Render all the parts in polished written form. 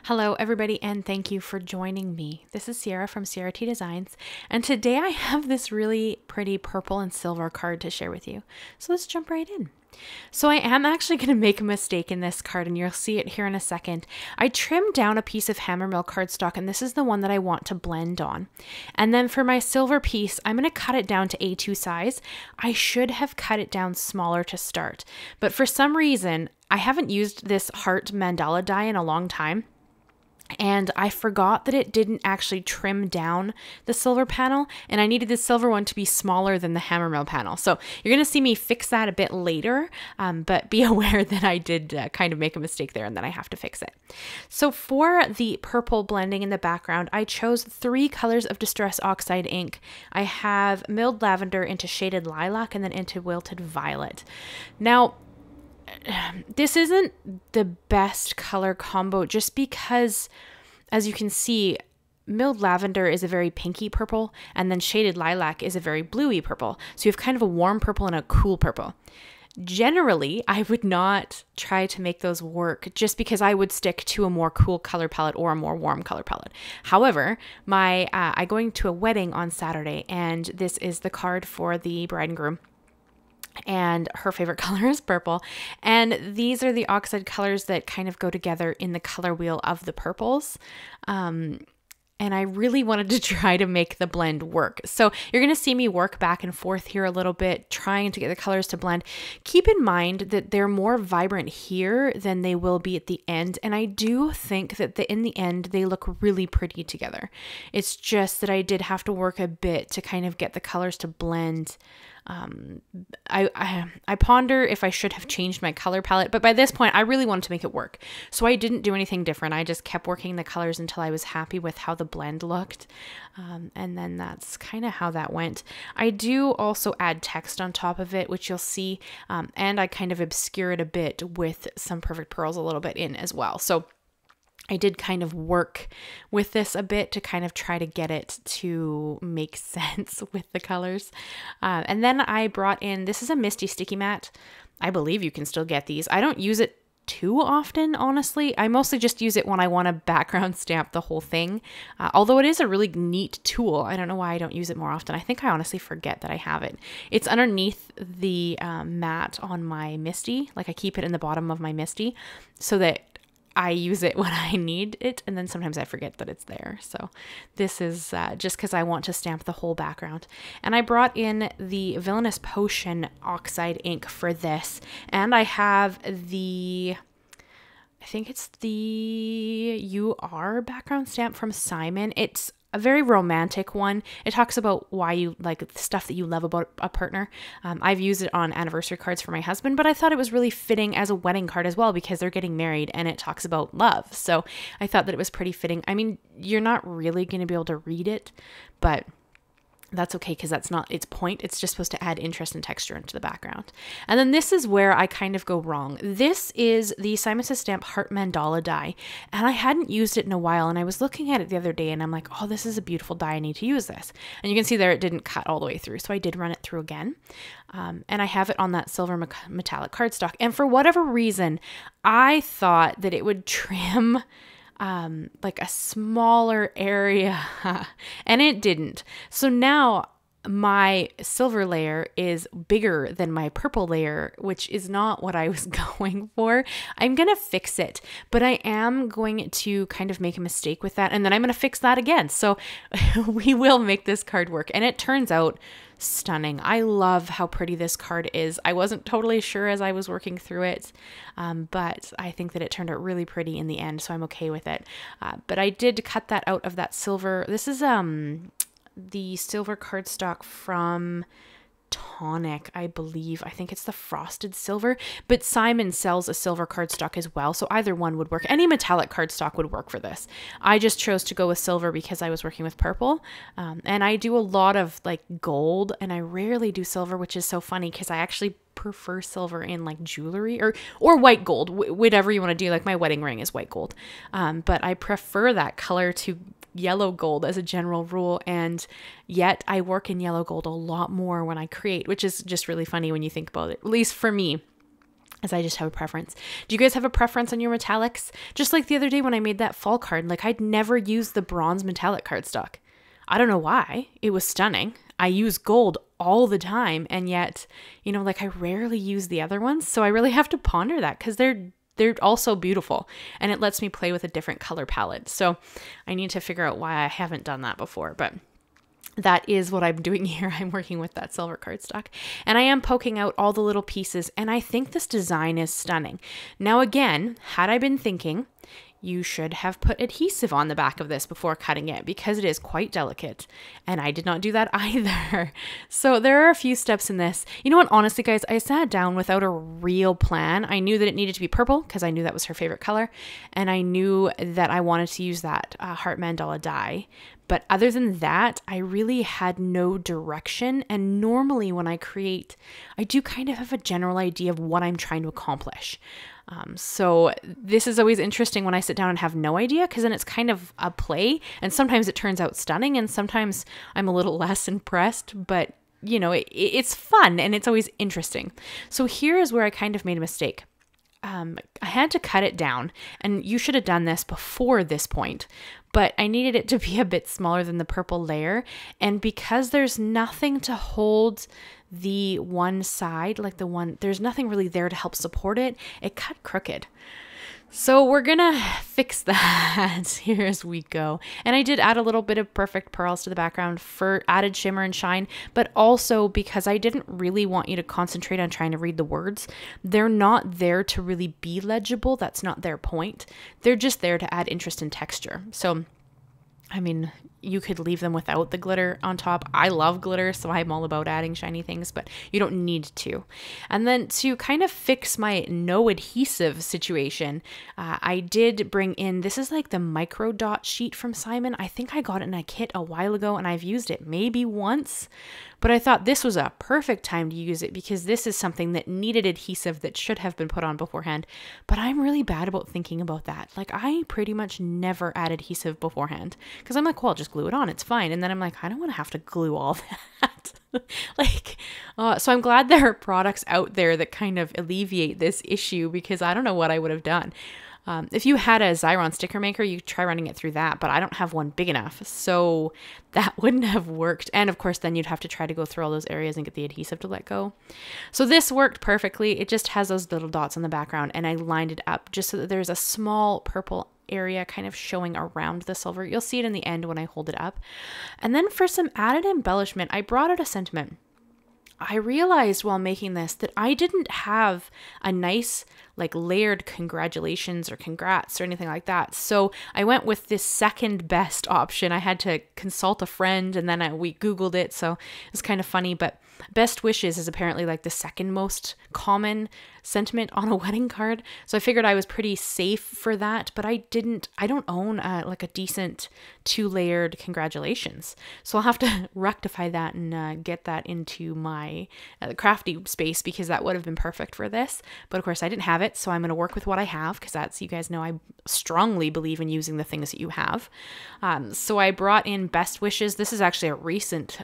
Hello everybody and thank you for joining me. This is Ciara from Ciara T Designs and today I have this really pretty purple and silver card to share with you. So let's jump right in. So I am actually going to make a mistake in this card and you'll see it here in a second. I trimmed down a piece of HammerMill cardstock and this is the one that I want to blend on. And then for my silver piece, I'm going to cut it down to A2 size. I should have cut it down smaller to start, but for some reason, I haven't used this heart mandala die in a long time. And I forgot that it didn't actually trim down the silver panel and I needed the silver one to be smaller than the HammerMill panel. So you're going to see me fix that a bit later, but be aware that I did kind of make a mistake there and then I have to fix it. So for the purple blending in the background, I chose 3 colors of Distress Oxide ink. I have milled lavender into shaded lilac and then into wilted violet. Now, this isn't the best color combo just because, as you can see, milled lavender is a very pinky purple and then shaded lilac is a very bluey purple. So you have kind of a warm purple and a cool purple. Generally, I would not try to make those work just because I would stick to a more cool color palette or a more warm color palette. However, I'm going to a wedding on Saturday and this is the card for the bride and groom. And her favorite color is purple. And these are the Oxide colors that kind of go together in the color wheel of the purples. And I really wanted to try to make the blend work. So you're going to see me work back and forth here a little bit, trying to get the colors to blend. Keep in mind that they're more vibrant here than they will be at the end. And I do think that in the end, they look really pretty together. It's just that I did have to work a bit to kind of get the colors to blend. I ponder if I should have changed my color palette, but by this point I really wanted to make it work. So I didn't do anything different. I just kept working the colors until I was happy with how the blend looked. And then that's kind of how that went. I do also add text on top of it, which you'll see. And I kind of obscure it a bit with some perfect pearls a little bit in as well. So I did kind of work with this a bit to kind of try to get it to make sense with the colors. And then I brought in, this is a Misti Sticky Mat. I believe you can still get these. I don't use it too often, honestly. I mostly just use it when I want to background stamp the whole thing. Although it is a really neat tool. I don't know why I don't use it more often. I think I honestly forget that I have it. It's underneath the mat on my Misti. Like I keep it in the bottom of my Misti so that I use it when I need it, and then sometimes I forget that it's there. So this is just because I want to stamp the whole background. And I brought in the Villainous Potion Oxide ink for this, and I have the, I think it's the UR background stamp from Simon. It's a very romantic one. It talks about why you like the stuff that you love about a partner. I've used it on anniversary cards for my husband, but I thought it was really fitting as a wedding card as well because they're getting married and it talks about love. So I thought that it was pretty fitting. I mean, you're not really going to be able to read it, but that's okay because that's not its point. It's just supposed to add interest and texture into the background. And then this is where I kind of go wrong. This is the Simon Says Stamp Heart Mandala die, and I hadn't used it in a while, and I was looking at it the other day, and I'm like, oh, this is a beautiful die. I need to use this. And you can see there it didn't cut all the way through, so I did run it through again. And I have it on that silver metallic cardstock. And for whatever reason, I thought that it would trim like a smaller area and it didn't. So now my silver layer is bigger than my purple layer, which is not what I was going for. I'm going to fix it, but I am going to kind of make a mistake with that. And then I'm going to fix that again. So we will make this card work. And it turns out stunning. I love how pretty this card is. I wasn't totally sure as I was working through it, but I think that it turned out really pretty in the end, so I'm okay with it. But I did cut that out of that silver. This is the silver cardstock from Tonic, I believe. I think it's the frosted silver, but Simon sells a silver cardstock as well, so either one would work. Any metallic cardstock would work for this. I just chose to go with silver because I was working with purple, and I do a lot of like gold, and I rarely do silver, which is so funny because I actually prefer silver in like jewelry or white gold, whatever you want to do. Like my wedding ring is white gold, but I prefer that color to yellow gold as a general rule, and yet I work in yellow gold a lot more when I create, which is just really funny when you think about it, at least for me. as I just have a preference. Do you guys have a preference on your metallics? Just like the other day when I made that fall card, like I'd never used the bronze metallic cardstock. I don't know why. It was stunning. I use gold all the time, and yet, you know, like I rarely use the other ones. So I really have to ponder that because they're also beautiful, and it lets me play with a different color palette. So I need to figure out why I haven't done that before, but that is what I'm doing here. I'm working with that silver cardstock, and I am poking out all the little pieces, and I think this design is stunning. Now, again, had I been thinking, you should have put adhesive on the back of this before cutting it because it is quite delicate, and I did not do that either. So there are a few steps in this. You know what, honestly guys, I sat down without a real plan. I knew that it needed to be purple because I knew that was her favorite color, and I knew that I wanted to use that heart mandala die. But other than that, I really had no direction. And normally when I create, I do kind of have a general idea of what I'm trying to accomplish. So this is always interesting when I sit down and have no idea, because then it's kind of a play, and sometimes it turns out stunning and sometimes I'm a little less impressed, but you know, it's fun and it's always interesting. So here is where I kind of made a mistake. I had to cut it down, and you should have done this before this point, but I needed it to be a bit smaller than the purple layer. And because there's nothing to hold the one side, like there's nothing really there to help support it, it cut crooked. So we're gonna fix that here as we go. And I did add a little bit of perfect pearls to the background for added shimmer and shine, but also because I didn't really want you to concentrate on trying to read the words. They're not there to really be legible. That's not their point. They're just there to add interest and texture. So, I mean, you could leave them without the glitter on top. I love glitter, so I'm all about adding shiny things, but you don't need to. And then to kind of fix my no adhesive situation, I did bring in, this is like the Microdot sheet from Simon. I think I got it in a kit a while ago, and I've used it maybe once, but I thought this was a perfect time to use it because this is something that needed adhesive that should have been put on beforehand. But I'm really bad about thinking about that. Like, I pretty much never add adhesive beforehand because I'm like, well, I'll just glue it on, it's fine. And then I'm like, I don't want to have to glue all that. So I'm glad there are products out there that kind of alleviate this issue, because I don't know what I would have done. If you had a Xyron sticker maker, you could try running it through that, but I don't have one big enough, so that wouldn't have worked. And of course, then you'd have to try to go through all those areas and get the adhesive to let go. So this worked perfectly. It just has those little dots on the background, and I lined it up just so that there's a small purple area kind of showing around the silver. You'll see it in the end when I hold it up. And then for some added embellishment, I brought out a sentiment. I realized while making this that I didn't have a nice like layered congratulations or congrats or anything like that. So I went with this second best option. I had to consult a friend, and then we Googled it. So it's kind of funny, but best wishes is apparently like the second most common sentiment on a wedding card. So I figured I was pretty safe for that, but I don't own like a decent 2-layered congratulations. So I'll have to rectify that and get that into my crafty space, because that would have been perfect for this. But of course I didn't have it. So I'm going to work with what I have, because that's, you guys know, I strongly believe in using the things that you have. So I brought in best wishes. This is actually a recent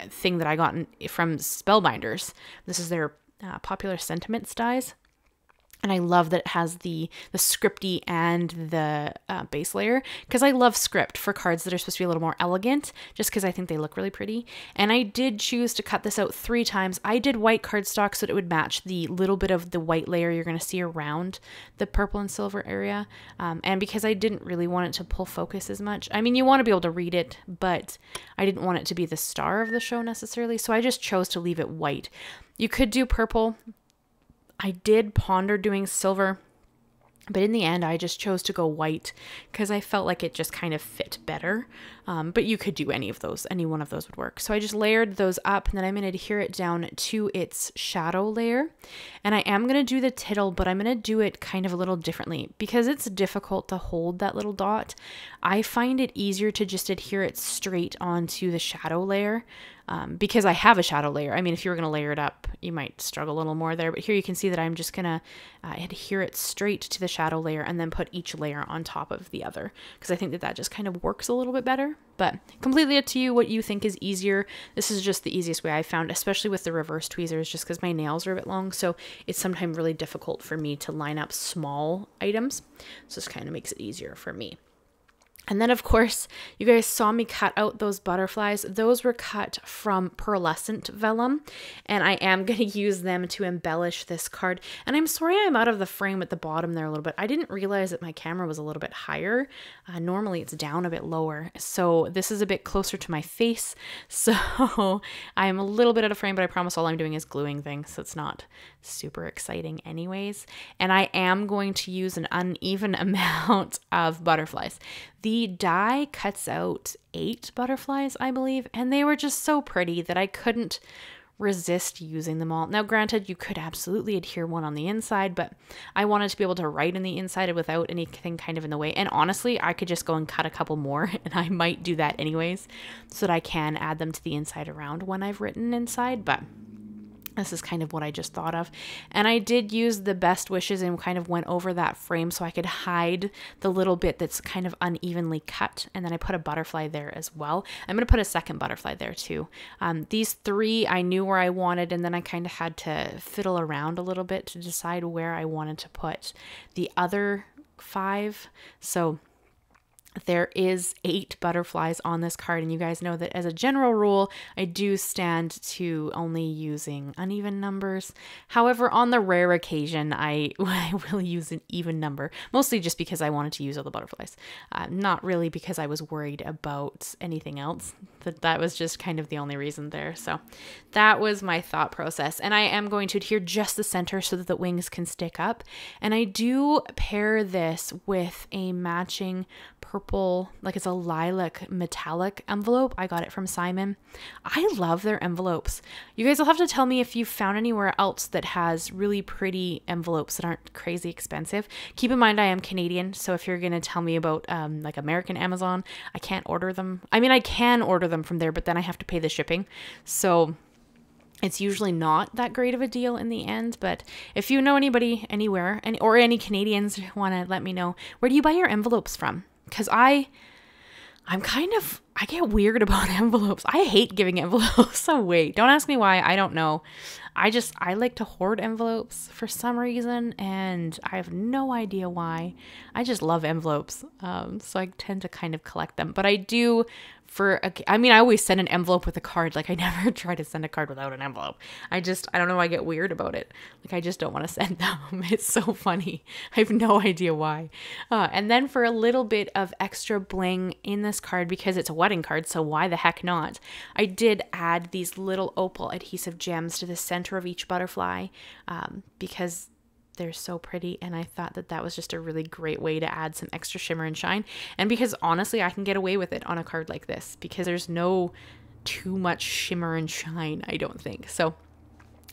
thing that I got from Spellbinders. This is their popular sentiments dies. And I love that it has the scripty and the base layer, because I love script for cards that are supposed to be a little more elegant, just because I think they look really pretty. And I did choose to cut this out 3 times. I did white cardstock so that it would match the little bit of the white layer you're going to see around the purple and silver area. And because I didn't really want it to pull focus as much. I mean, you want to be able to read it, but I didn't want it to be the star of the show necessarily. So I just chose to leave it white. You could do purple. I did ponder doing silver, but in the end, I just chose to go white because I felt like it just kind of fit better. But you could do any of those. Any one of those would work. So I just layered those up, and then I'm going to adhere it down to its shadow layer. And I am going to do the tittle, but I'm going to do it kind of a little differently because it's difficult to hold that little dot. I find it easier to just adhere it straight onto the shadow layer. because I have a shadow layer. I mean, if you were going to layer it up, you might struggle a little more there, but here you can see that I'm just going to adhere it straight to the shadow layer and then put each layer on top of the other, because I think that that just kind of works a little bit better. But completely up to you what you think is easier. This is just the easiest way I found, especially with the reverse tweezers, just because my nails are a bit long, so it's sometimes really difficult for me to line up small items. So this kind of makes it easier for me. And then, of course, you guys saw me cut out those butterflies. Those were cut from Pearlescent Vellum, and I am going to use them to embellish this card. And I'm sorry I'm out of the frame at the bottom there a little bit. I didn't realize that my camera was a little bit higher. Normally, it's down a bit lower, so this is a bit closer to my face. So I'm a little bit out of frame, but I promise all I'm doing is gluing things, so it's not super exciting anyways. And I am going to use an uneven amount of butterflies. The die cuts out 8 butterflies, I believe, and they were just so pretty that I couldn't resist using them all. Now, granted, you could absolutely adhere one on the inside, but I wanted to be able to write on the inside without anything kind of in the way. And honestly, I could just go and cut a couple more, and I might do that anyways, so that I can add them to the inside around when I've written inside, but this is kind of what I just thought of. And I did use the best wishes and kind of went over that frame so I could hide the little bit that's kind of unevenly cut. And then I put a butterfly there as well. I'm going to put a second butterfly there too. These 3 I knew where I wanted, and then I kind of had to fiddle around a little bit to decide where I wanted to put the other 5. So there is 8 butterflies on this card, and you guys know that as a general rule, I do stand to only using uneven numbers. However, on the rare occasion, I will use an even number, mostly just because I wanted to use all the butterflies, not really because I was worried about anything else. That was just kind of the only reason there. So that was my thought process, and I am going to adhere just the center so that the wings can stick up. And I do pair this with a matching purple, like it's a lilac metallic envelope. I got it from Simon. I love their envelopes. You guys will have to tell me if you found anywhere else that has really pretty envelopes that aren't crazy expensive. Keep in mind I am Canadian, so if you're gonna tell me about like American Amazon, I can't order them. I mean, I can order them from there, but then I have to pay the shipping. So it's usually not that great of a deal in the end. But if you know anybody anywhere, or any Canadians want to let me know, where do you buy your envelopes from? Because I get weird about envelopes. I hate giving envelopes away. Don't ask me why. I don't know. I like to hoard envelopes for some reason, and I have no idea why. I just love envelopes. So I tend to kind of collect them. But I do I always send an envelope with a card. Like, I never try to send a card without an envelope. I don't know, I get weird about it. Like, I just don't want to send them. It's so funny. I have no idea why. And then for a little bit of extra bling in this card, because it's a wedding card, so why the heck not? I did add these little opal adhesive gems to the center of each butterfly, because they're so pretty, and I thought that that was just a really great way to add some extra shimmer and shine. And because honestly, I can get away with it on a card like this because there's no too much shimmer and shine, I don't think. So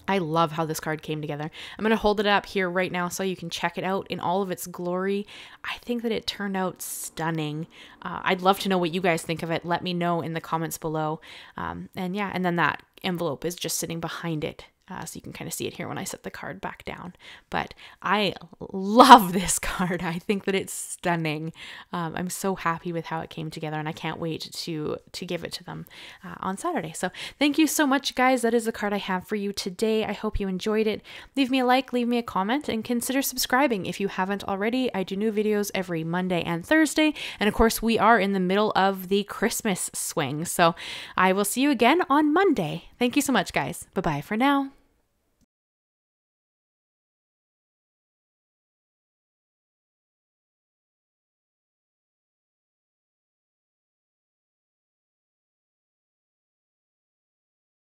I love how this card came together. I'm going to hold it up here right now so you can check it out in all of its glory. I think that it turned out stunning. I'd love to know what you guys think of it. Let me know in the comments below. And then that envelope is just sitting behind it. So you can kind of see it here when I set the card back down. But I love this card. I think that it's stunning. I'm so happy with how it came together, and I can't wait to give it to them on Saturday. So thank you so much, guys. That is the card I have for you today. I hope you enjoyed it. Leave me a like, leave me a comment, and consider subscribing if you haven't already. I do new videos every Monday and Thursday. And of course, we are in the middle of the Christmas swing. So I will see you again on Monday. Thank you so much, guys. Bye-bye for now.